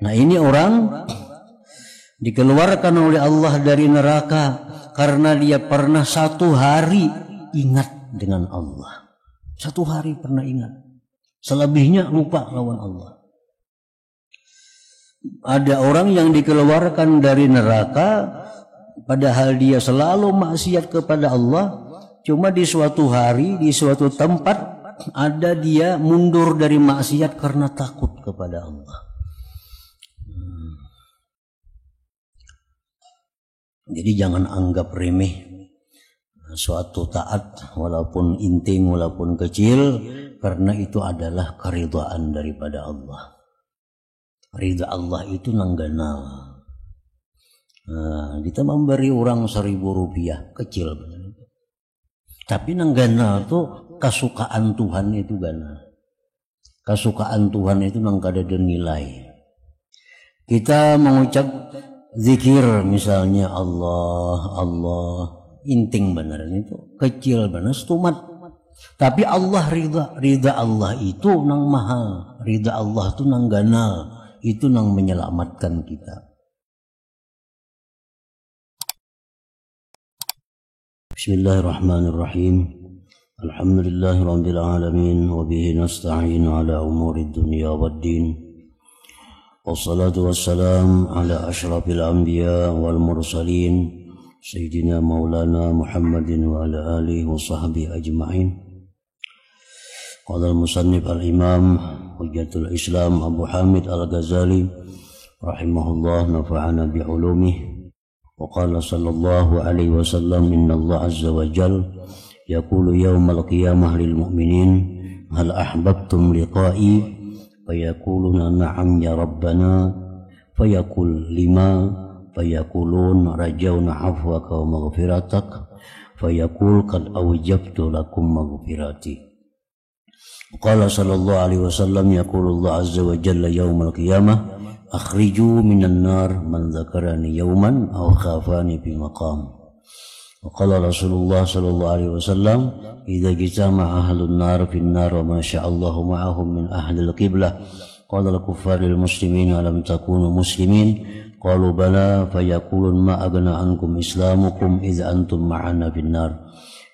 Nah, ini orang dikeluarkan oleh Allah dari neraka karena dia pernah satu hari ingat dengan Allah. Satu hari pernah ingat. Selebihnya lupa lawan Allah. Ada orang yang dikeluarkan dari neraka padahal dia selalu maksiat kepada Allah. Cuma di suatu hari, di suatu tempat ada dia mundur dari maksiat karena takut kepada Allah. Jadi jangan anggap remeh suatu taat walaupun inting, walaupun kecil, karena itu adalah keridhaan daripada Allah. Ridha Allah itu nanggana. Kita memberi orang 1.000 rupiah, kecil. Tapi nanggana itu kesukaan Tuhan itu gana. Kesukaan Tuhan itu nang kada ada nilai. Kita mengucap zikir misalnya Allah, Allah, inting benar itu, kecil benar, stumat. Tapi Allah ridha Allah itu nang mahal, ridha Allah itu nang ganal, itu nang menyelamatkan kita. Bismillahirrahmanirrahim. Alhamdulillahirabbil alamin wa bihi nasta'in ala umuri dunya waddin. Wassalatu wassalam ala asyrafil anbiya wal mursalin sayyidina maulana Muhammadin wa ala alihi wa sahbihi ajma'in. Qala al-musannif al-imam hujjatul Islam Abu Hamid al-Ghazali rahimahullah nafa'ana bi'ulumihi. Wa qala sallallahu alaihi wasallam inna Allah azza wa jal yaqulu yawmal qiyamah lil mu'minin hal ahbabtum liqa'i fayaquluna na'am ya rabbana fayaqul lima fayaqulun rajawna afwaka wa maghfiratak fayaqul qad awjabtu lakum maghfirati. Qala sallallahu alaihi wasallam yaqulu Allah azza wa jalla yawmal qiyamah akhriju minan nar man dzakarani yawman aw khafani bi maqam. Wa qala Rasulullah sallallahu alaihi wasallam idza jama'a ahlun nar fin nar wa ma sya'allahu ma'ahum min ahlil qiblah qala al-kuffar lil muslimin alam takunu muslimin qalu bala fayaqulun ma aghna ankum islamukum idza antum ma'ana fin nar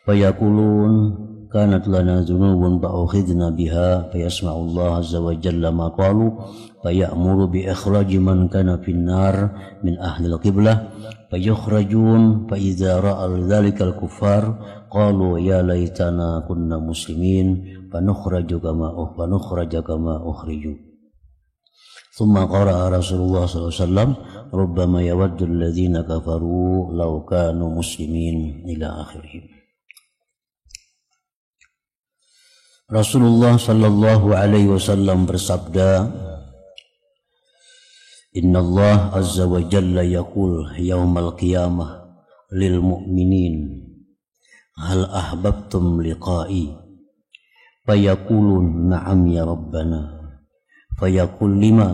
fayaqulun kanat lana dhunubun fa'ukhidna biha fayasma'u Allah azza wa jalla ma qalu fayamuru bi ikhraji man kana fin nar min ahli al-qiblah fayukhrajun fa idza ra'a dhalika al-kuffar qalu ya laitana kunna muslimin fanukhraju kama ukhriju. Thumma qara'a Rasulullah sallallahu alaihi wasallam rubbama yawaddu alladhina kafaru law kanu muslimin ila akhirih. Rasulullah sallallahu alaihi wasallam bersabda, Inna Allah azza wa jalla yaqul yawmal qiyamah lil mu'minin hal ahbabtum liqa'i fayaqulun na'am ya rabbana fayaqul lima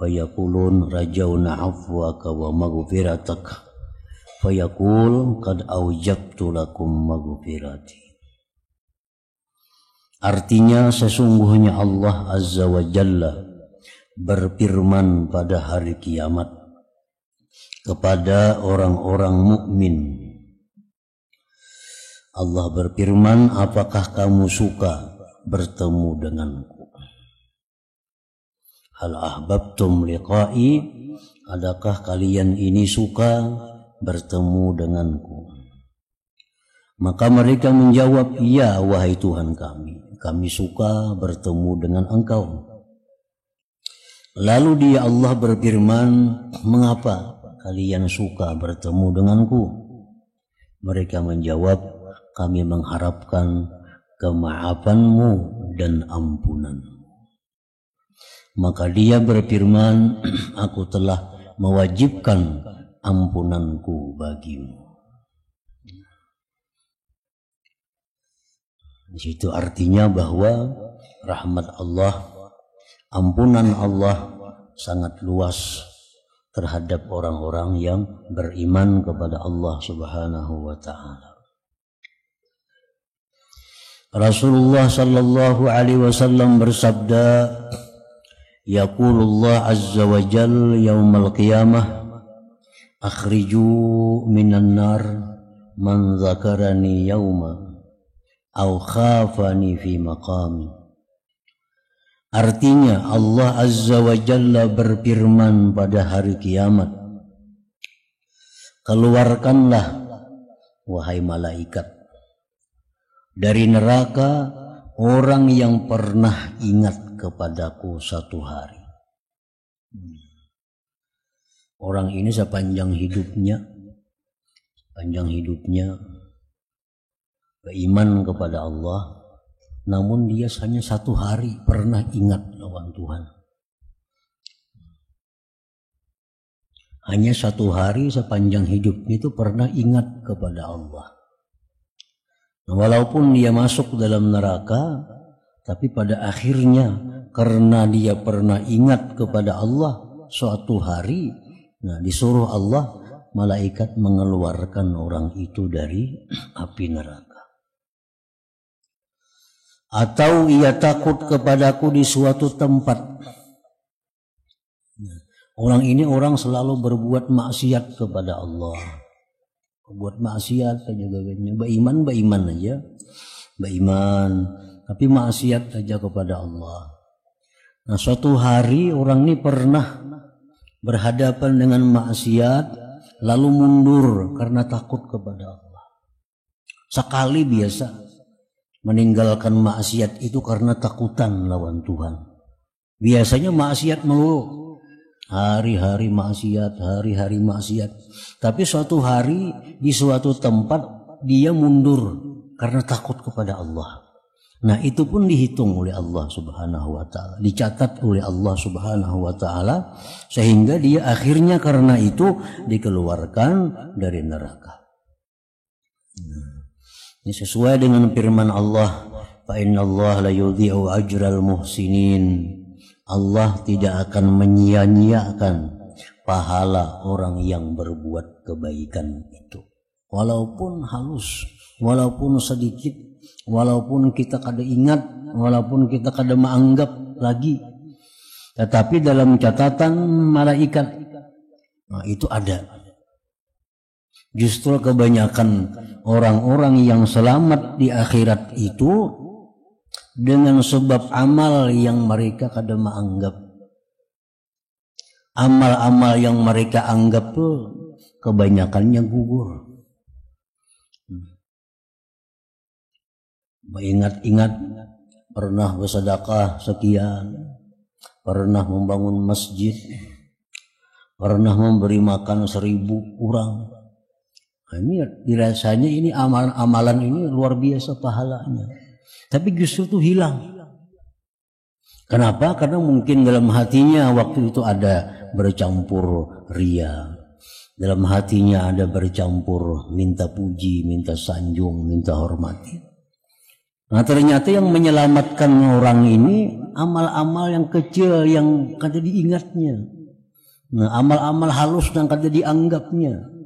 fayaqulun rajawna afwaka wa maghfiratak fayaqul qad awjabtu lakum maghfirati. Artinya sesungguhnya Allah azza wa jalla berfirman pada hari kiamat kepada orang-orang mukmin. Allah berfirman, apakah kamu suka bertemu denganku? Hal ahbabtum liqa'i, adakah kalian ini suka bertemu denganku? Maka mereka menjawab, iya wahai Tuhan kami suka bertemu dengan engkau. Lalu dia Allah berfirman, mengapa kalian suka bertemu denganku? Mereka menjawab, kami mengharapkan kemaafanmu dan ampunanmu. Maka dia berfirman, aku telah mewajibkan ampunanku bagimu. Di situ artinya bahwa rahmat Allah, ampunan Allah sangat luas terhadap orang-orang yang beriman kepada Allah Subhanahu wa taala. Rasulullah sallallahu alaihi wasallam bersabda, Yaqulullah azza wa jalla yaumal qiyamah akhriju minan nar man zakarani yauma au khafani fi maqami. Artinya Allah azza wa jalla berfirman pada hari kiamat, keluarkanlah wahai malaikat dari neraka orang yang pernah ingat kepadaku satu hari. Orang ini sepanjang hidupnya beriman kepada Allah, namun dia hanya satu hari pernah ingat lawan Tuhan. Hanya satu hari sepanjang hidupnya itu pernah ingat kepada Allah. Walaupun dia masuk dalam neraka, tapi pada akhirnya karena dia pernah ingat kepada Allah suatu hari, disuruh Allah, malaikat mengeluarkan orang itu dari api neraka. Atau ia takut kepadaku di suatu tempat. Orang ini orang selalu berbuat maksiat kepada Allah. Buat maksiat saja gaganya, beriman aja, beriman, tapi maksiat saja kepada Allah. Nah, suatu hari orang ini pernah berhadapan dengan maksiat, lalu mundur karena takut kepada Allah. Sekali biasa meninggalkan maksiat itu karena takutan lawan Tuhan. Biasanya maksiat melulu. Hari-hari maksiat. Tapi suatu hari di suatu tempat dia mundur karena takut kepada Allah. Nah, itu pun dihitung oleh Allah Subhanahu wa taala, dicatat oleh Allah Subhanahu wa taala, sehingga dia akhirnya karena itu dikeluarkan dari neraka. Ini sesuai dengan firman Allah, fa innallaha la yudhi'u ajral muhsinin. Allah tidak akan menyia-nyiakan pahala orang yang berbuat kebaikan itu. Walaupun halus, walaupun sedikit, walaupun kita kada ingat, walaupun kita kada menganggap lagi, tetapi dalam catatan malaikat, itu ada. Justru kebanyakan orang-orang yang selamat di akhirat itu dengan sebab amal yang mereka kada menganggap. Amal-amal yang mereka anggap tuh kebanyakannya gugur. Ingat-ingat pernah bersedekah sekian, pernah membangun masjid, pernah memberi makan 1000 orang. Nah, ini dirasanya ini amalan ini luar biasa pahalanya. Tapi justru itu hilang. Kenapa? Karena mungkin dalam hatinya waktu itu ada bercampur ria. Dalam hatinya ada bercampur minta puji, minta sanjung, minta hormati. Nah, ternyata yang menyelamatkan orang ini amal-amal yang kecil yang kada diingatnya. Nah, amal-amal halus yang kada dianggapnya.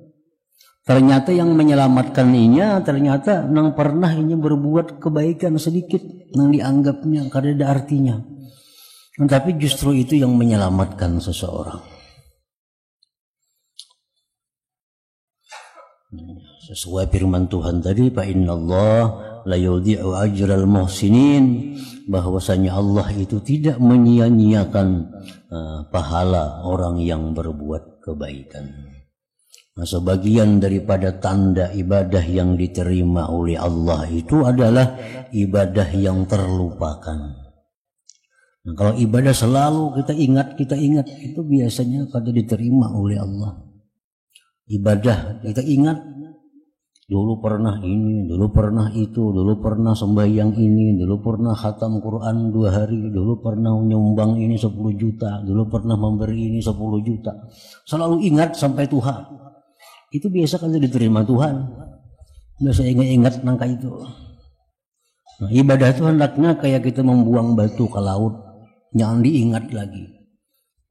Ternyata yang menyelamatkan inya ternyata nang pernah inya berbuat kebaikan sedikit nang dianggapnya kada ada artinya. Tapi justru itu yang menyelamatkan seseorang. Sesuai firman Tuhan tadi, fa innallaha la yudhi'u ajral muhsinin, bahwasanya Allah itu tidak menyia-nyiakan pahala orang yang berbuat kebaikan. Nah, sebagian daripada tanda ibadah yang diterima oleh Allah itu adalah ibadah yang terlupakan. Nah, kalau ibadah selalu kita ingat, itu biasanya kada diterima oleh Allah. Ibadah kita ingat, dulu pernah ini, dulu pernah itu, dulu pernah sembahyang ini, dulu pernah khatam Quran 2 hari, dulu pernah nyumbang ini 10 juta, dulu pernah memberi ini 10 juta. Selalu ingat sampai Tuhan. Itu biasa kan diterima Tuhan. Biasa ingat-ingat nangka itu. Nah, ibadah itu hendaknya kayak kita membuang batu ke laut, jangan diingat lagi.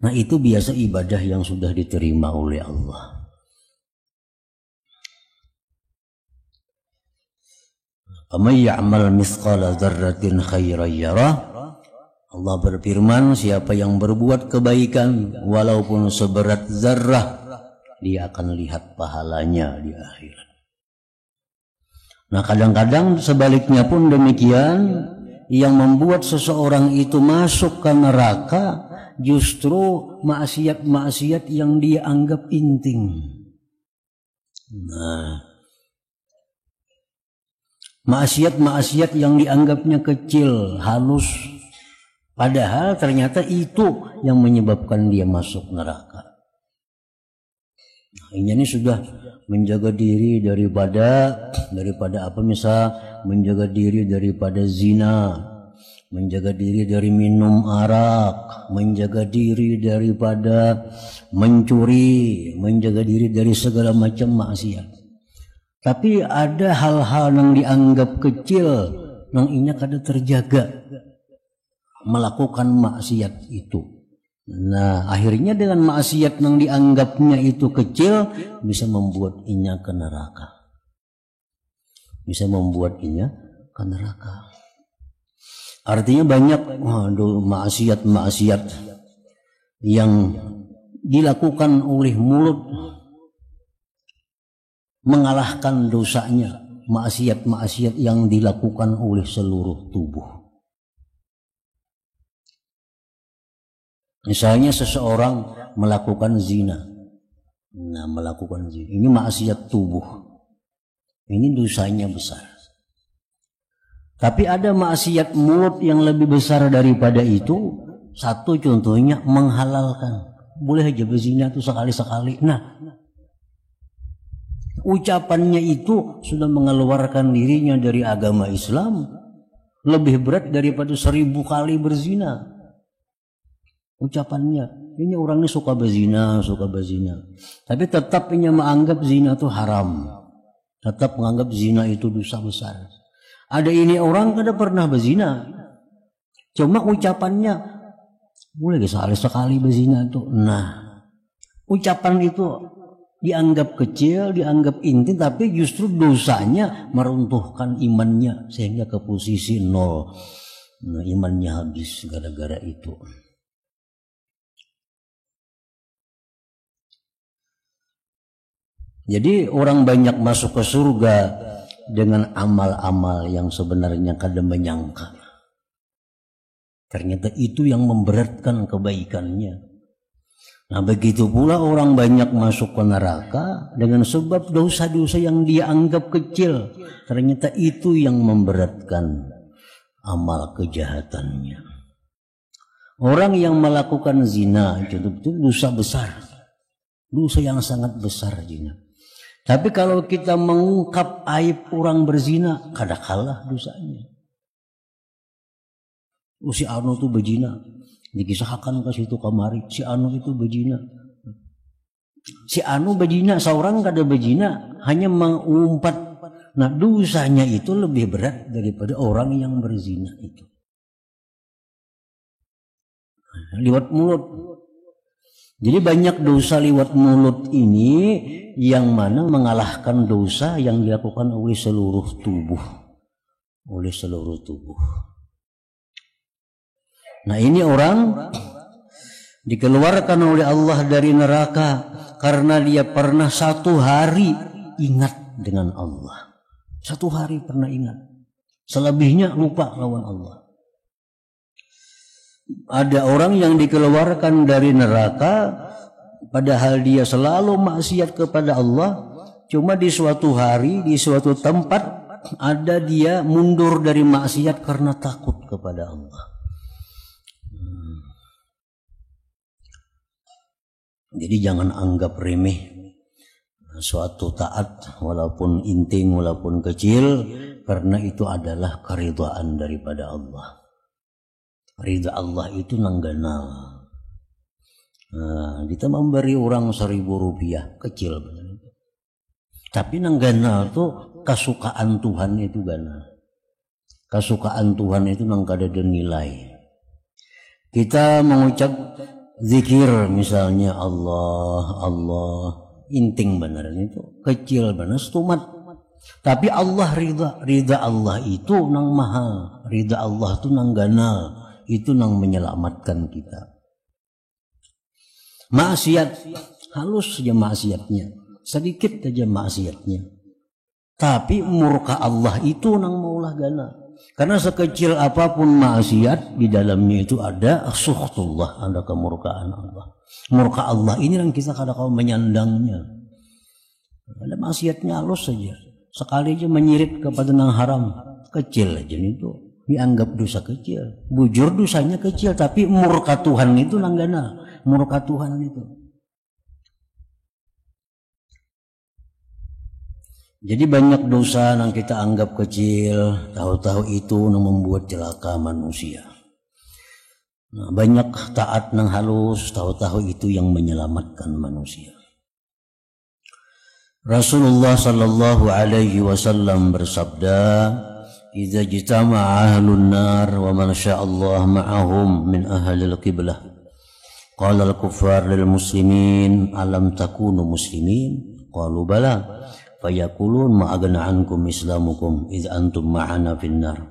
Nah, itu biasa ibadah yang sudah diterima oleh Allah. Faman ya'mal mithqala dzarratin khairan yarah. Allah berfirman, siapa yang berbuat kebaikan walaupun seberat zarrah, dia akan lihat pahalanya di akhirat. Nah, kadang-kadang sebaliknya pun demikian, yang membuat seseorang itu masuk ke neraka justru maksiat-maksiat yang dia anggap penting. Nah, maksiat-maksiat yang dianggapnya kecil, halus, padahal ternyata itu yang menyebabkan dia masuk neraka. Nah, ini sudah menjaga diri daripada apa, misal menjaga diri daripada zina, menjaga diri dari minum arak, menjaga diri daripada mencuri, menjaga diri dari segala macam maksiat. Tapi ada hal-hal yang dianggap kecil yang ini kada terjaga melakukan maksiat itu. Nah, akhirnya dengan maksiat yang dianggapnya itu kecil bisa membuat inya ke neraka. Bisa membuat inya ke neraka. Artinya banyak maksiat-maksiat yang dilakukan oleh mulut mengalahkan dosanya maksiat-maksiat yang dilakukan oleh seluruh tubuh. Misalnya seseorang melakukan zina. Nah, melakukan zina. Ini maksiat tubuh. Ini dosanya besar. Tapi ada maksiat mulut yang lebih besar daripada itu. Satu contohnya menghalalkan. Boleh aja berzina itu sekali-sekali. Nah, ucapannya itu sudah mengeluarkan dirinya dari agama Islam. Lebih berat daripada 1000 kali berzina. Ucapannya, ini orang ini suka berzina. Tapi tetap ini menganggap zina itu haram. Tetap menganggap zina itu dosa besar. Ada ini orang kada pernah berzina. Cuma ucapannya, boleh sekali berzina itu. Nah, ucapan itu dianggap kecil, dianggap intim, tapi justru dosanya meruntuhkan imannya sehingga ke posisi 0. Nah, imannya habis gara-gara itu. Jadi orang banyak masuk ke surga dengan amal-amal yang sebenarnya kada menyangka. Ternyata itu yang memberatkan kebaikannya. Nah, begitu pula orang banyak masuk ke neraka dengan sebab dosa-dosa yang dia anggap kecil. Ternyata itu yang memberatkan amal kejahatannya. Orang yang melakukan zina itu dosa besar. Dosa yang sangat besar zina. Tapi kalau kita mengungkap aib orang berzina, kada kalah dosanya. Si anu itu berzina, dikisahkan ke situ kamari, si anu itu berzina. Si anu berzina, seorang kada berzina, hanya mengumpat. Nah, dosanya itu lebih berat daripada orang yang berzina itu. Lewat mulut. Jadi banyak dosa lewat mulut ini yang mana mengalahkan dosa yang dilakukan oleh seluruh tubuh. Nah, ini orang dikeluarkan oleh Allah dari neraka karena dia pernah 1 hari ingat dengan Allah. 1 hari pernah ingat. Selebihnya lupa lawan Allah. Ada orang yang dikeluarkan dari neraka padahal dia selalu maksiat kepada Allah, cuma di suatu hari, di suatu tempat ada dia mundur dari maksiat karena takut kepada Allah. Jadi jangan anggap remeh suatu taat walaupun inting, walaupun kecil, karena itu adalah keridhaan daripada Allah. Ridha Allah itu nangganal. Nah, kita memberi orang 1000 rupiah kecil, tapi nangganal tuh kesukaan Tuhan itu ganal. Kesukaan Tuhan itu nang kada ada nilai. Kita mengucap zikir misalnya Allah, inting beneran itu kecil bener stumat. Tapi Allah ridha Allah itu nang mahal, ridha Allah itu nang ganal. itu yang menyelamatkan kita. Maksiat halus saja maksiatnya, sedikit saja maksiatnya. Tapi murka Allah itu nang maulah gana. Karena sekecil apapun maksiat di dalamnya itu ada suhtullah, ada kemurkaan Allah. Murka Allah ini yang kita kadang-kadang menyandangnya. Ada maksiatnya halus saja. Sekali aja menyirit kepada yang haram, kecil aja itu dianggap dosa kecil. Bujur dosanya kecil, tapi murka Tuhan itu langgana. Murka Tuhan itu. Jadi banyak dosa yang kita anggap kecil, tahu-tahu itu yang membuat celaka manusia. Nah, banyak taat yang halus, tahu-tahu itu yang menyelamatkan manusia. Rasulullah sallallahu alaihi wasallam bersabda, "Idza jitama'a ahlun nar wa man sya'allahu ma'ahum min ahlil qiblah. Qala al-kuffar lil muslimin, alam takunu muslimin? Qalu bala. Fayaqulun ma aghna ankum islamukum idh antum ma'ana fin nar.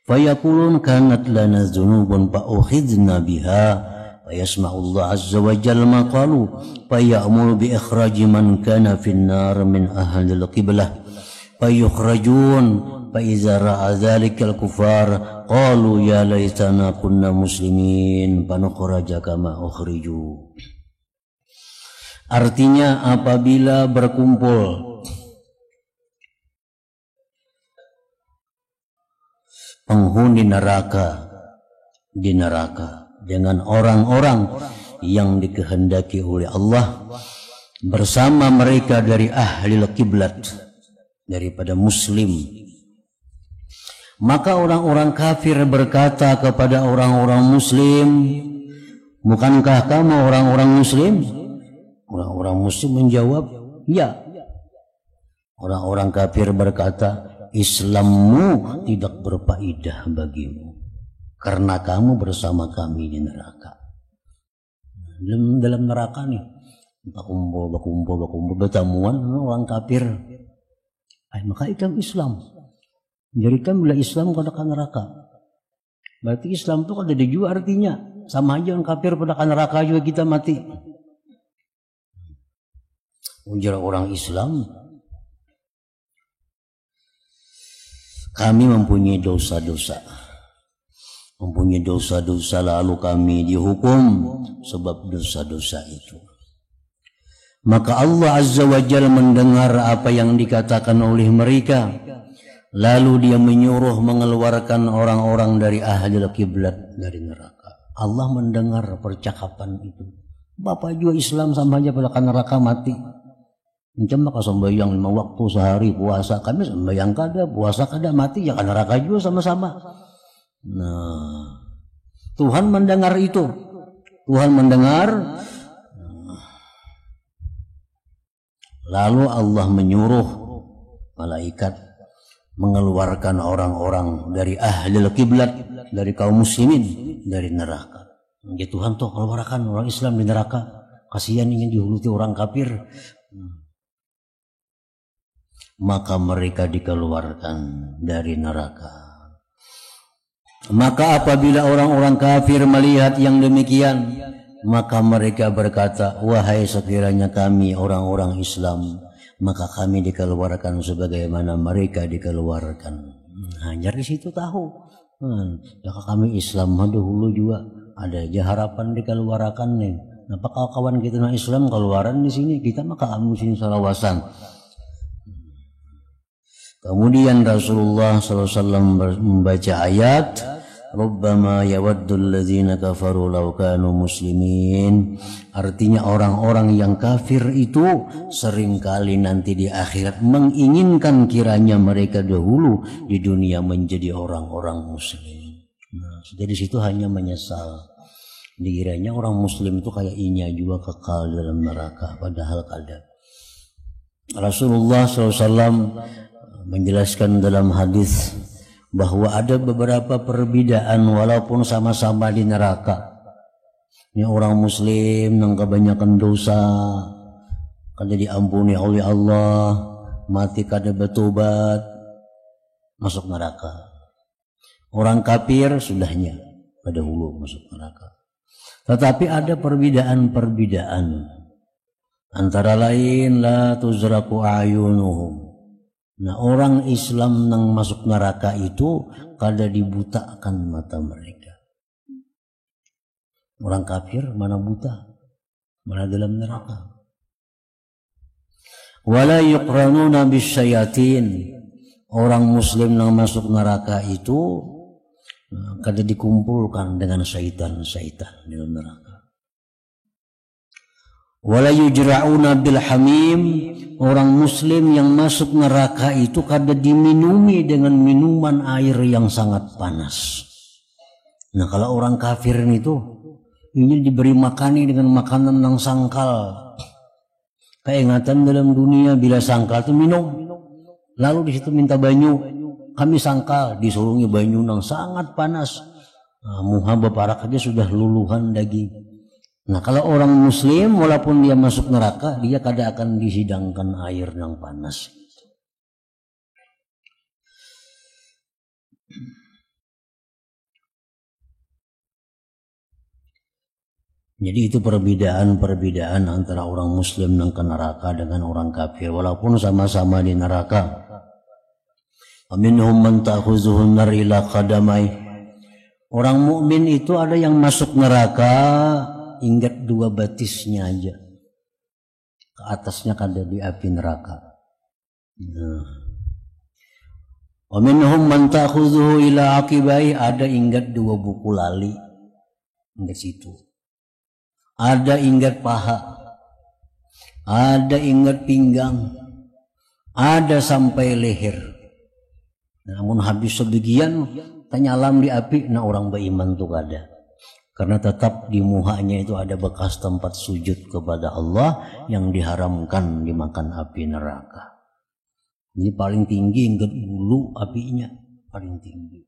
Fayaqulun kanat lana dhunubun fa ukhidna biha." Fayasma'u Allah azza wa jalla ma qalu fayamuru bi ikhraji man kana fin nar min ahli al-qiblah fayukhrajun fa idza ra'a dhalika al-kuffar qalu ya laitana kunna muslimin fanukhraja kama ukhriju. Artinya apabila berkumpul penghuni neraka di neraka dengan orang-orang yang dikehendaki oleh Allah bersama mereka dari ahli kiblat, daripada muslim, maka orang-orang kafir berkata kepada orang-orang muslim, bukankah kamu orang-orang muslim? Orang-orang muslim menjawab, ya. Orang-orang kafir berkata, Islammu tidak berfaedah bagimu karena kamu bersama kami di neraka. Dalam neraka nih, berkumpul bertemuan orang kafir. Maka itu Islam. Jadikan bila Islam pada neraka. Berarti Islam itu ada juga artinya. Sama aja orang kafir pada neraka juga kita mati. Ujar orang Islam, kami mempunyai dosa-dosa. Mempunyai dosa-dosa lalu kami dihukum sebab dosa-dosa itu. Maka Allah Azza wa Jalla mendengar apa yang dikatakan oleh mereka. Lalu dia menyuruh mengeluarkan orang-orang dari ahli kiblat dari neraka. Allah mendengar percakapan itu. Bapak juga Islam sama aja pada neraka mati. Macam maka sembahyang 5 waktu sehari, puasa kami sembahyang kada, puasa kada, mati ya kan neraka juga sama-sama. Nah, Tuhan mendengar itu. Tuhan mendengar. Lalu Allah menyuruh malaikat mengeluarkan orang-orang dari ahli kiblat, dari kaum muslimin dari neraka. Ya Tuhan tuh keluarkan orang Islam di neraka. Kasihan ingin dihuluti orang kafir. Maka mereka dikeluarkan dari neraka. Maka apabila orang-orang kafir melihat yang demikian, maka mereka berkata, wahai sekiranya kami orang-orang Islam, maka kami dikeluarkan sebagaimana mereka dikeluarkan. Hanya di situ tahu. Jika kami Islam dahulu juga ada aja harapan dikeluarkan nih. Kenapa kawan-kawan kita na Islam keluaran di sini, kita maka kamu sini salawasan. Kemudian Rasulullah SAW membaca ayat, Rubbama yawaddul ladzina kafaru law kanu muslimin. Artinya orang-orang yang kafir itu seringkali nanti di akhirat menginginkan kiranya mereka dahulu di dunia menjadi orang-orang muslim. Nah, jadi situ hanya menyesal. Dikiranya orang muslim itu kayak inya juga kekal dalam neraka, padahal kada. Rasulullah SAW menjelaskan dalam hadis bahwa ada beberapa perbedaan walaupun sama-sama di neraka. Ini orang muslim yang kebanyakan dosa kada diampuni oleh Allah, mati kada bertobat, masuk neraka. Orang kafir sudahnya dahulu masuk neraka. Tetapi ada perbedaan-perbedaan. Antara lain la tuzraku ayunuhum. Nah, orang Islam yang masuk neraka itu kada dibutakan mata mereka. Orang kafir mana buta, mana dalam neraka. Wala yuqranuna bisyayatin. Orang muslim yang masuk neraka itu kada dikumpulkan dengan syaitan-syaitan di neraka. Wala yujra'una bil hamim. Orang muslim yang masuk neraka itu kada diminumi dengan minuman air yang sangat panas. Nah, kalau orang kafir itu ini diberi makani dengan makanan yang sangkal. Keingatan dalam dunia bila sangkal itu minum. Lalu di situ minta banyu. Kami sangkal disuruhnya banyu yang sangat panas. Nah, muha baparak aja sudah luluhan daging. Nah, kalau orang muslim walaupun dia masuk neraka, dia kada akan disidangkan air yang panas. Jadi itu perbedaan antara orang muslim yang ke neraka dengan orang kafir walaupun sama-sama di neraka. Minhum man ta'khuzuhu an-nar ila qadamai. Orang mukmin itu ada yang masuk neraka ingat dua batisnya aja. Ke atasnya kada di api neraka. Wa minhum man ta'khuzuhu ila aqibai, ada ingat dua buku lali. Ingat situ. Ada ingat paha. Ada ingat pinggang. Ada sampai leher. Namun habis sebagian tanyalam di api, nah orang beriman tuh kada. Karena tetap di muhanya itu ada bekas tempat sujud kepada Allah yang diharamkan dimakan api neraka. Ini paling tinggi ingat bulu apinya, paling tinggi.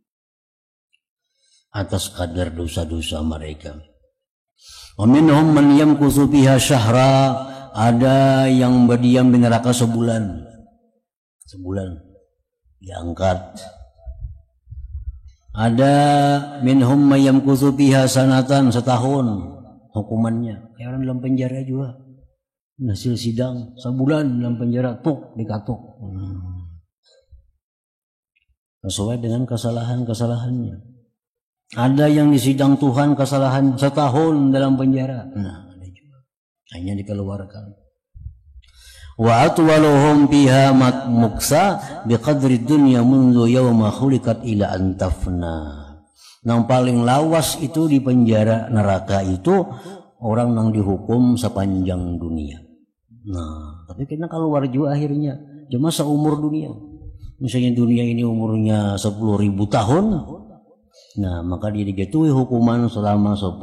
Atas kadar dosa-dosa mereka. Wa minhum man yamkuthu biha syahra, ada yang berdiam di neraka sebulan. Sebulan diangkat. Ada minhum mayam kusubiha sanatan, setahun hukumannya. Kayak orang dalam penjara juga. Hasil sidang sebulan dalam penjara, tuk dikatuk. Sesuai dengan kesalahan-kesalahannya. Ada yang disidang Tuhan kesalahan setahun dalam penjara. Nah, ada juga. Hanya dikeluarkan. Wa atwaluhum biha muksa biqadri dunya mundu yawma khuliqat ila antafna. Yang paling lawas itu di penjara neraka itu orang yang dihukum sepanjang dunia. Nah, tapi kena keluar juga akhirnya cuma seumur dunia. Misalnya dunia ini umurnya 10.000 tahun. Nah, maka dia dijatuhi hukuman selama 10.000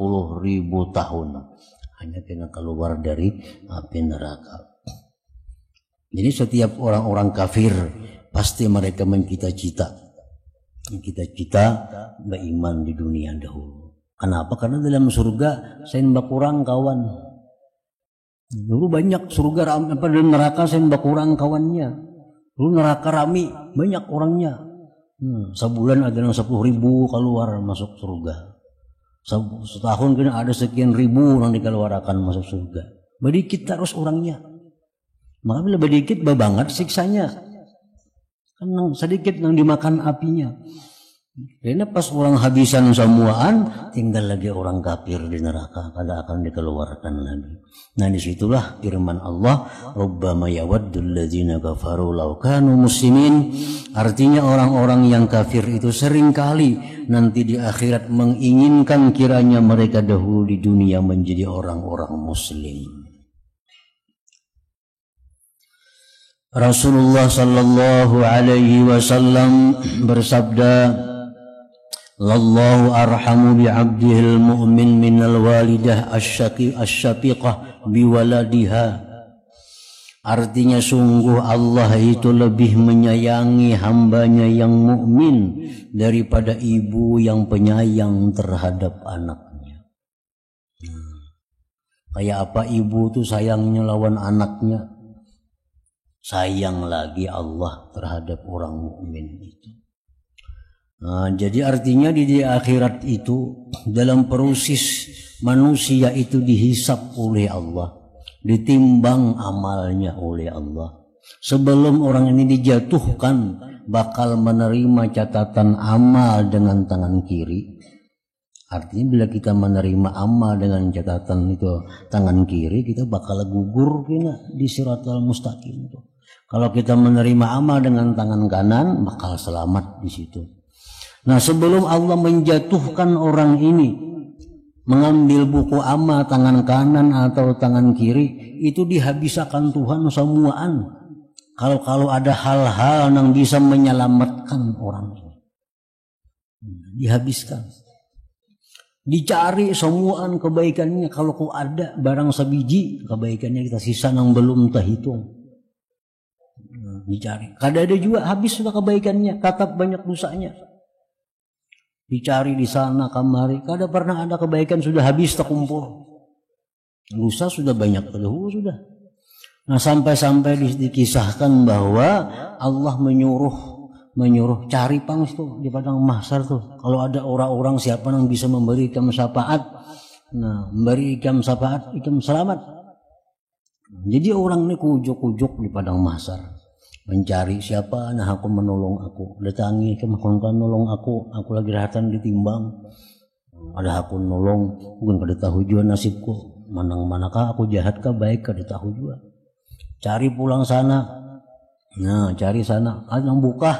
tahun. Hanya kena keluar dari api neraka. Jadi setiap orang-orang kafir pasti mereka mencita-cita beriman di dunia dahulu. Kenapa? Karena dalam surga saya kurang kawan. Dulu banyak surga dan neraka saya kurang kawannya. Dulu neraka rami banyak orangnya. Sebulan ada yang 10.000 keluar masuk surga. Setahun kena ada sekian ribu yang dikeluarkan masuk surga. Sedikit terus orangnya. Maka bila sedikit banget siksanya. Kan sedikit yang dimakan apinya. Karena pas orang habisan semuaan, tinggal lagi orang kafir di neraka, kada akan dikeluarkan lagi. Nah, disitulah firman Allah, rubbama yawaddul ladzina kafaru law kanu muslimin. Artinya orang-orang yang kafir itu seringkali nanti di akhirat menginginkan kiranya mereka dahulu di dunia menjadi orang-orang muslim. Rasulullah sallallahu alaihi wasallam bersabda, "Lallahu arhamu bi 'abdihil mu'min minal walidah asyaqiqah bi waladiha." Artinya sungguh Allah itu lebih menyayangi hambanya yang mukmin daripada ibu yang penyayang terhadap anaknya. Kayak apa ibu tuh sayangnya lawan anaknya, sayang lagi Allah terhadap orang mukmin itu. Nah, jadi artinya di akhirat itu dalam proses manusia itu dihisap oleh Allah, ditimbang amalnya oleh Allah. Sebelum orang ini dijatuhkan, bakal menerima catatan amal dengan tangan kiri. Artinya bila kita menerima amal dengan catatan itu tangan kiri, kita bakal gugur kena di siratal mustaqim itu. Kalau kita menerima amal dengan tangan kanan, bakal selamat di situ. Nah, sebelum Allah menjatuhkan orang ini, mengambil buku amal tangan kanan atau tangan kiri, itu dihabiskan Tuhan semuaan. Kalau ada hal-hal yang bisa menyelamatkan orang ini, dihabiskan. Dicari semuaan kebaikannya. Kalau kau ada barang sebiji, kebaikannya kita sisa yang belum terhitung. Dicari. Kada ada juga habis sudah kebaikannya, tetap banyak dosanya. Dicari di sana kemari, kada pernah ada kebaikan sudah habis terkumpul. Dosa sudah banyak sudah. Nah, sampai-sampai dikisahkan bahwa Allah menyuruh cari pang itu di padang mahsyar tuh. Kalau ada orang-orang siapa yang bisa memberikan syafaat, nah memberikan syafaat, ikam selamat. Jadi orang ini kujuk-kujuk di padang mahsyar, mencari siapa nah aku menolong aku. Datangi ke makon nolong aku lagi rahatan ditimbang. Ada aku nolong, bukan kada tahu jua nasibku. Manakah aku jahat kah baik kada tahu jua. Cari pulang sana. Nah, cari sana, ada yang buka,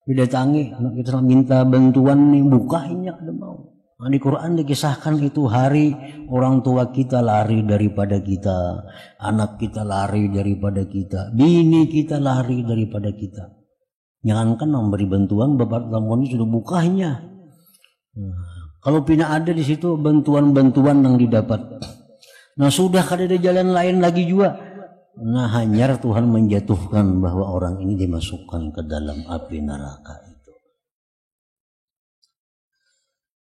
didatangi, kita minta bantuan nih, bukainnya ada mau. Nah, di Quran dikisahkan itu hari orang tua kita lari daripada kita, anak kita lari daripada kita, bini kita lari daripada kita. Jangankan memberi bantuan, bapak tamuannya sudah bukanya. Nah, kalau pina ada di situ bantuan-bantuan yang didapat. Nah, sudah kada ada jalan lain lagi juga. Nah, hanya Tuhan menjatuhkan bahwa orang ini dimasukkan ke dalam api neraka itu.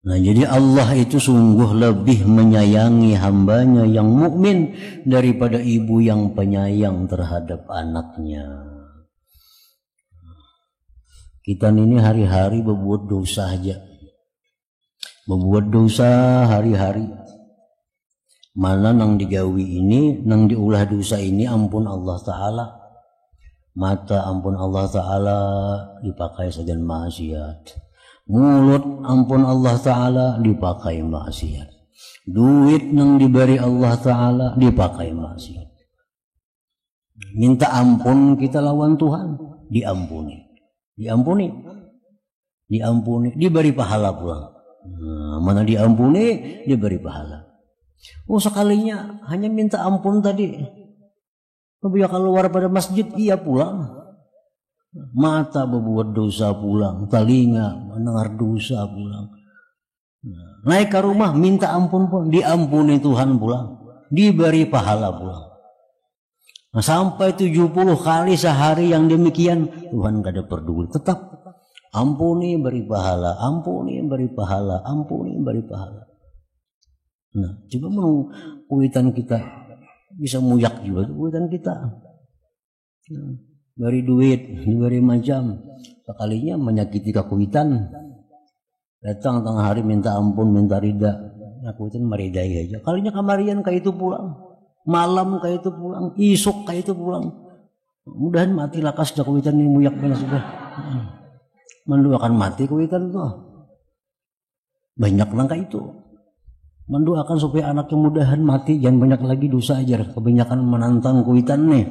Nah, jadi Allah itu sungguh lebih menyayangi hambanya yang mukmin daripada ibu yang penyayang terhadap anaknya. Kita ini hari-hari berbuat dosa aja. Berbuat dosa hari-hari. Mana nang digawi ini, nang diulah dosa ini ampun Allah Ta'ala. Mata ampun Allah Ta'ala dipakai sajian maksiat. Mulut ampun Allah Ta'ala dipakai maksiat. Duit nang diberi Allah Ta'ala dipakai maksiat. Minta ampun kita lawan Tuhan, diampuni, diberi pahala pulang. Nah, mana diampuni, diberi pahala. Oh, sekalinya hanya minta ampun tadi, dia keluar pada masjid, iya pulang. Mata berbuat dosa pulang, telinga mendengar dosa pulang. Naik ke rumah minta ampun pun, diampuni Tuhan pulang, diberi pahala pulang. Nah, sampai 70 kali sehari yang demikian, Tuhan kada peduli, tetap ampuni beri pahala, ampuni beri pahala, ampuni beri pahala. Nah, coba mau kuitan kita bisa muyak juga kuitan kita. Nah, beri duit, diberi macam, sekalinya menyakiti kakuitan. Datang tengah hari minta ampun, minta rida, kuitan meridai aja. Kalinya kamarian kayak itu pulang, malam kayak itu pulang, isuk kayak itu pulang. Mudahan mati lakas dah kuitan ini muyak benar sudah. Mendoakan mati kuitan tuh. Banyak langkah itu. Mendoakan supaya anaknya mudahan mati, jangan banyak lagi dosa aja. Kebanyakan menantang kuitan nih.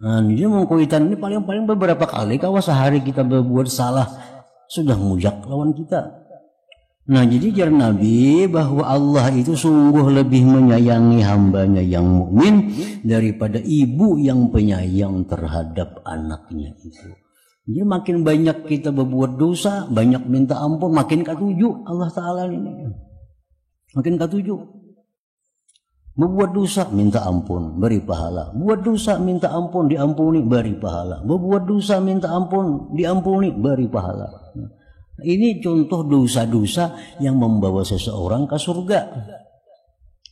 Nah, ini mau kuitan ini paling-paling beberapa kali kalau sehari kita berbuat salah sudah muyak lawan kita. Nah, jadi jar Nabi bahwa Allah itu sungguh lebih menyayangi hambanya yang mukmin daripada ibu yang penyayang terhadap anaknya itu. Jadi makin banyak kita berbuat dosa, banyak minta ampun, makin ketujuh Allah Ta'ala ini. Makin ketujuh. Membuat dosa minta ampun, beri pahala. Buat dosa minta ampun, diampuni, beri pahala. Membuat dosa minta ampun, diampuni, beri pahala. Ini contoh dosa-dosa yang membawa seseorang ke surga.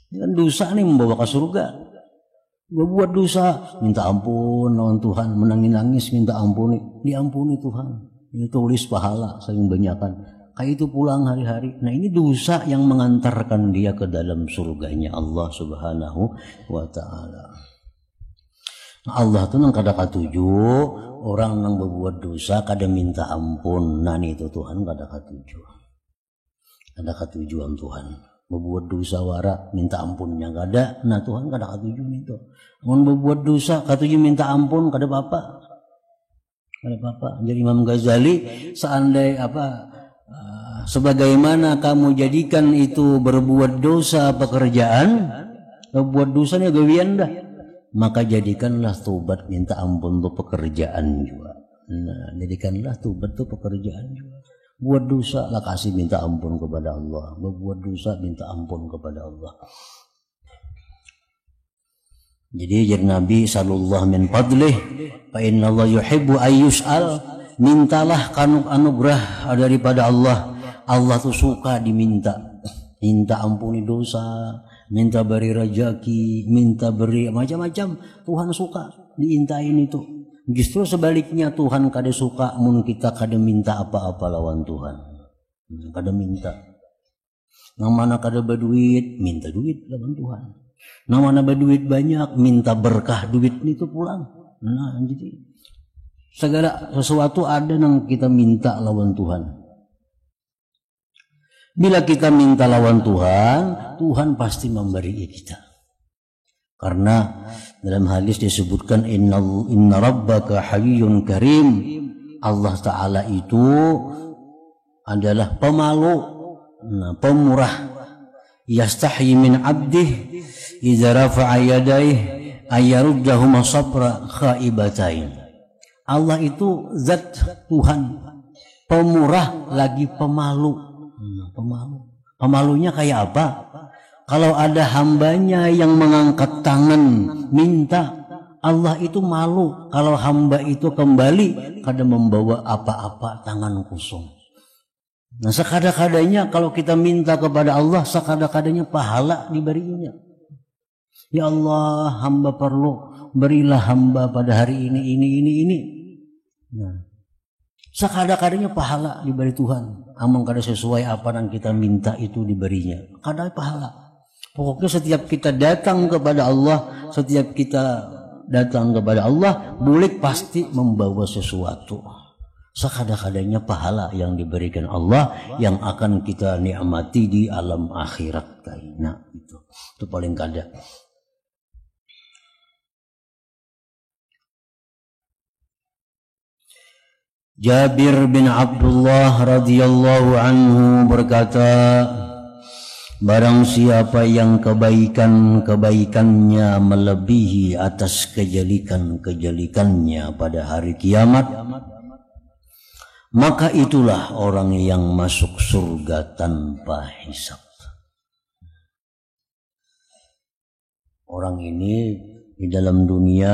Dan dosa ini membawa ke surga. Membuat dosa minta ampun lawan Tuhan, menangis-nangis minta ampuni, diampuni Tuhan. Ini tulis pahala saking banyakan. Kayak itu pulang hari-hari. Nah ini dosa yang mengantarkan dia ke dalam surganya Allah Subhanahu wa ta'ala. Nah, Allah tuh nang kada katuju orang nang berbuat dosa kada minta ampun. Nah itu Tuhan kada katuju. Kada katujuan Tuhan. Berbuat dosa wara minta ampunnya kada. Nah Tuhan kada katuju itu. Mun berbuat dosa katuju minta ampun kada apa-apa. Kada apa-apa. Jadi Imam Ghazali seandainya sebagaimana kamu jadikan itu berbuat dosa pekerjaan, berbuat dosanya gawian dah, maka jadikanlah tobat minta ampun untuk pekerjaan juga. Nah, jadikanlah tobat itu pekerjaan juga. Buat dosa lah kasih minta ampun kepada Allah, berbuat dosa minta ampun kepada Allah. Jadi Nabi sallallahu min fadlih fa inna Allah yuhibbu ayyus'al, mintalah anugerah daripada Allah. Allah tuh suka diminta, minta ampuni dosa, minta beri rezeki, minta beri macam-macam. Tuhan suka diintain itu. Justru sebaliknya Tuhan kada suka mun kita kada minta apa-apa lawan Tuhan. Kada minta. Nang mana kada berduit, minta duit lawan Tuhan. Nang mana berduit banyak, minta berkah duit itu pulang. Nah, jadi segala sesuatu ada nang kita minta lawan Tuhan. Bila kita minta lawan Tuhan, Tuhan pasti memberi kita. Karena dalam hadis disebutkan inna rabbaka hayyun karim. Allah Ta'ala itu adalah pemalu, pemurah. Yastahyi min abdih idza rafa'a yadayhi ayaruddahuma sabra khaibatain. Allah itu zat Tuhan, pemurah lagi pemalu. Pemalunya kayak apa? Kalau ada hambanya yang mengangkat tangan minta, Allah itu malu kalau hamba itu kembali kada membawa apa-apa, tangan kosong. Nah sekada-kadanya kalau kita minta kepada Allah, sekada-kadanya pahala diberinya. Ya Allah, hamba perlu, berilah hamba pada hari ini. Nah, sekada-kadanya pahala diberi Tuhan. Amang kada sesuai apa yang kita minta itu diberinya. Kada pahala. Pokoknya setiap kita datang kepada Allah, boleh pasti membawa sesuatu. Sekada-kadanya pahala yang diberikan Allah yang akan kita nikmati di alam akhirat. Nah, itu paling kada. Jabir bin Abdullah radhiyallahu anhu berkata, barang siapa yang kebaikan-kebaikannya melebihi atas kejelikan-kejelikannya pada hari kiamat, maka itulah orang yang masuk surga tanpa hisab. Orang ini di dalam dunia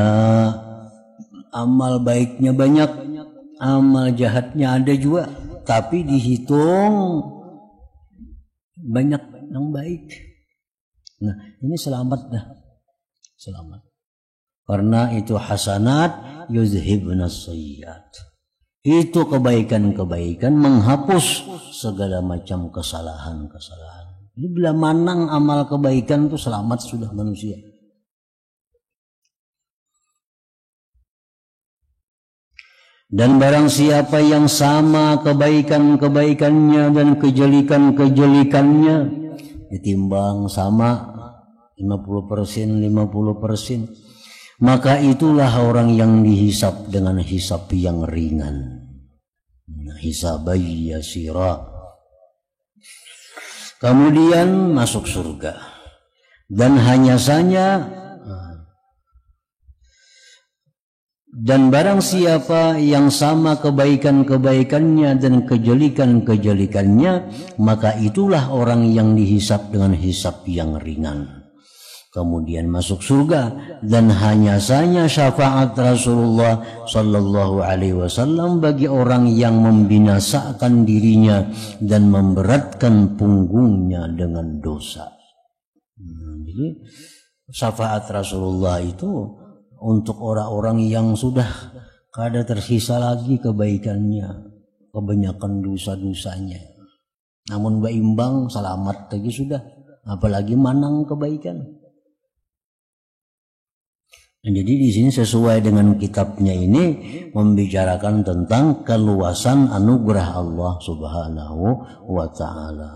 amal baiknya banyak, amal jahatnya ada juga, tapi dihitung banyak yang baik. Nah ini selamat dah, selamat. Karena itu hasanat yuzhibnas sayyiat. Itu kebaikan-kebaikan menghapus segala macam kesalahan-kesalahan. Jadi bila manang amal kebaikan itu selamat sudah manusia. Dan barang siapa yang sama kebaikan-kebaikannya dan kejelikan-kejelikannya ditimbang sama 50%, 50%, maka itulah orang yang dihisab dengan hisab yang ringan. Hisabai yasira. Kemudian masuk surga. Dan hanya saja dan barang siapa yang sama kebaikan-kebaikannya dan kejelikan-kejelikannya, maka itulah orang yang dihisab dengan hisab yang ringan. Kemudian masuk surga. Dan hanya saja syafaat Rasulullah sallallahu alaihi wasallam bagi orang yang membinasakan dirinya dan memberatkan punggungnya dengan dosa. Jadi syafaat Rasulullah itu untuk orang-orang yang sudah kada tersisa lagi kebaikannya, kebanyakan dosa-dosanya. Namun berimbang selamat lagi sudah, apalagi manang kebaikan. Nah, jadi di sini sesuai dengan kitabnya ini membicarakan tentang keluasan anugerah Allah Subhanahu wa taala.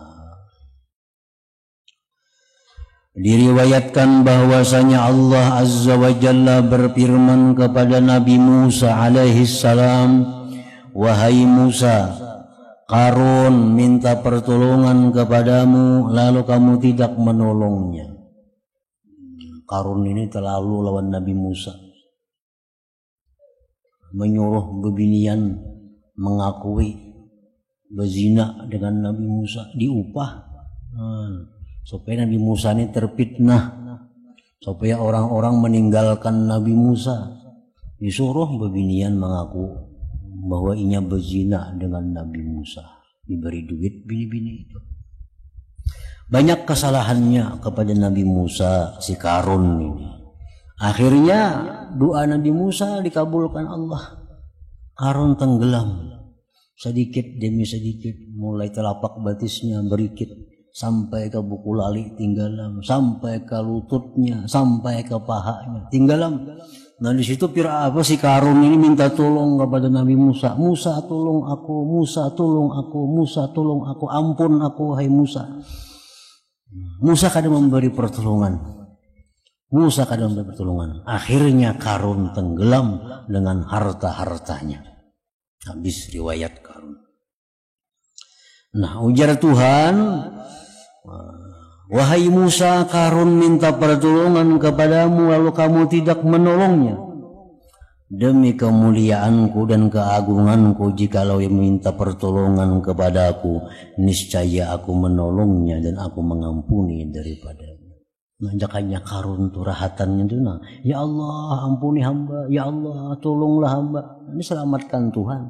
Diriwayatkan bahwasanya Allah Azza wa Jalla berfirman kepada Nabi Musa alaihi salam, "Wahai Musa, Qarun minta pertolongan kepadamu lalu kamu tidak menolongnya." Qarun ini terlalu lawan Nabi Musa, menyuruh bebinian mengakui berzina dengan Nabi Musa, diupah supaya Nabi Musa ini terfitnah, supaya orang-orang meninggalkan Nabi Musa. Disuruh bebinian mengaku bahwa inya berzina dengan Nabi Musa, diberi duit bini-bini itu. Banyak kesalahannya kepada Nabi Musa si Qarun ini. Akhirnya doa Nabi Musa dikabulkan Allah. Qarun tenggelam sedikit demi sedikit, mulai telapak batisnya berikit sampai ke buku lali tinggalam, sampai ke lututnya, sampai ke pahanya tinggalam. Nah di situ si Qarun ini minta tolong kepada Nabi Musa. Musa tolong aku, Musa tolong aku, Musa tolong aku, ampun aku hai Musa. Musa kadang memberi pertolongan. Musa kadang memberi pertolongan. Akhirnya Qarun tenggelam dengan harta-hartanya. Habis riwayat Qarun. Nah ujar Tuhan, "Wahai Musa, Qarun minta pertolongan kepadamu lalu kamu tidak menolongnya. Demi kemuliaanku dan keagunganku, jikalau yang minta pertolongan kepadaku, niscaya aku menolongnya dan aku mengampuni daripadanya." Nah jakanya Qarun tuh rahatannya tuh, nah, ya Allah ampuni hamba, ya Allah tolonglah hamba. Ini selamatkan Tuhan.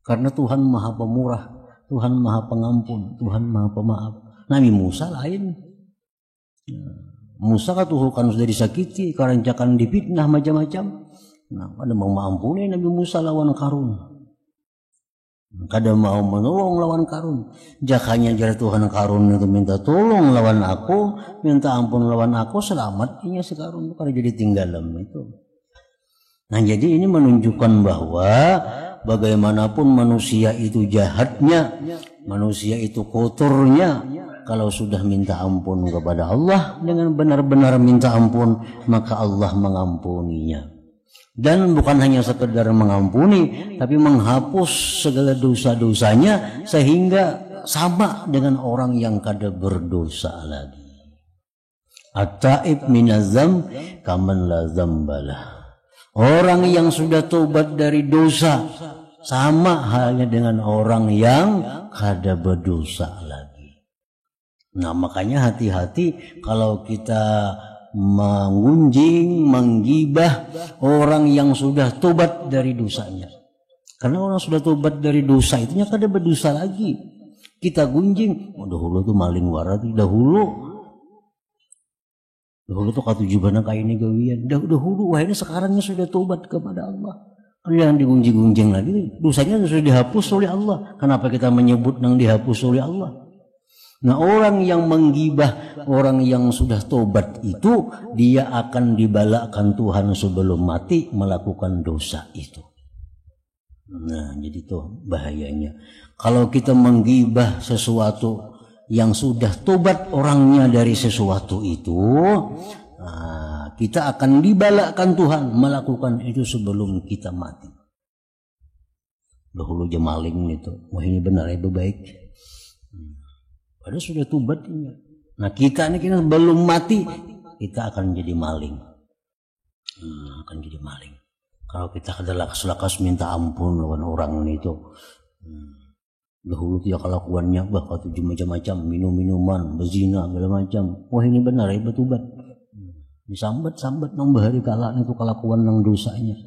Karena Tuhan Maha Pemurah, Tuhan Maha Pengampun, Tuhan Maha Pemaaf. Nabi Musa lain. Musa kan sudah disakiti, kerancakan difitnah macam-macam. Nah, kada mau mengampuni Nabi Musa lawan Qarun. Kada mau menolong lawan Qarun. Jakanya jar Tuhan Qarun itu minta tolong lawan aku, minta ampun lawan aku, selamat inya si Qarun kada jadi tinggalan itu. Nah, jadi ini menunjukkan bahwa bagaimanapun manusia itu jahatnya, manusia itu kotornya, kalau sudah minta ampun kepada Allah dengan benar-benar minta ampun, maka Allah mengampuninya. Dan bukan hanya sekedar mengampuni, tapi menghapus segala dosa-dosanya sehingga sama dengan orang yang kada berdosa lagi. At-taib minaz-dzam kaman la dzambalah. Orang yang sudah tobat dari dosa sama halnya dengan orang yang kada berdosa lagi. Nah makanya hati-hati kalau kita mengunjing, menggibah orang yang sudah tobat dari dosanya. Karena orang sudah tobat dari dosa itu kada berdosa lagi. Kita gunjing, dahulu tuh maling warat, dahulu tuh katujubana kayak ini gawian, dahulu wah ini sekarangnya sudah tobat kepada Allah. Jangan digunjing-gunjing lagi, dosanya sudah dihapus oleh Allah. Kenapa kita menyebut yang dihapus oleh Allah? Nah orang yang menggibah, orang yang sudah tobat itu, dia akan dibalakkan Tuhan sebelum mati melakukan dosa itu. Nah jadi itu bahayanya. Kalau kita menggibah sesuatu yang sudah tobat orangnya dari sesuatu itu, nah, kita akan dibalakkan Tuhan melakukan itu sebelum kita mati. Dahulu jemaling itu, wah ini benar itu baik. Padahal sudah tobatnya. Nah kita belum mati, kita akan jadi maling. Akan jadi maling. Kalau kita kada lakas-lakas minta ampun lawan orang itu. Dahulu dia kelakuannya tujuh macam-macam, minum-minuman, berzina, segala macam. Wah ini benar ya bertobat. Disambat-sambat nang bahari kala itu kelakuan nang dosanya.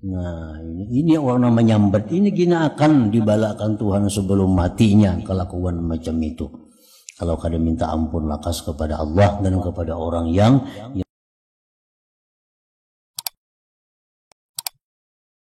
Nah ini orang namanya nyambat. Ini kina akan dibalakkan Tuhan sebelum matinya kelakuan macam itu. Kalau kada minta ampun lakas kepada Allah dan kepada orang yang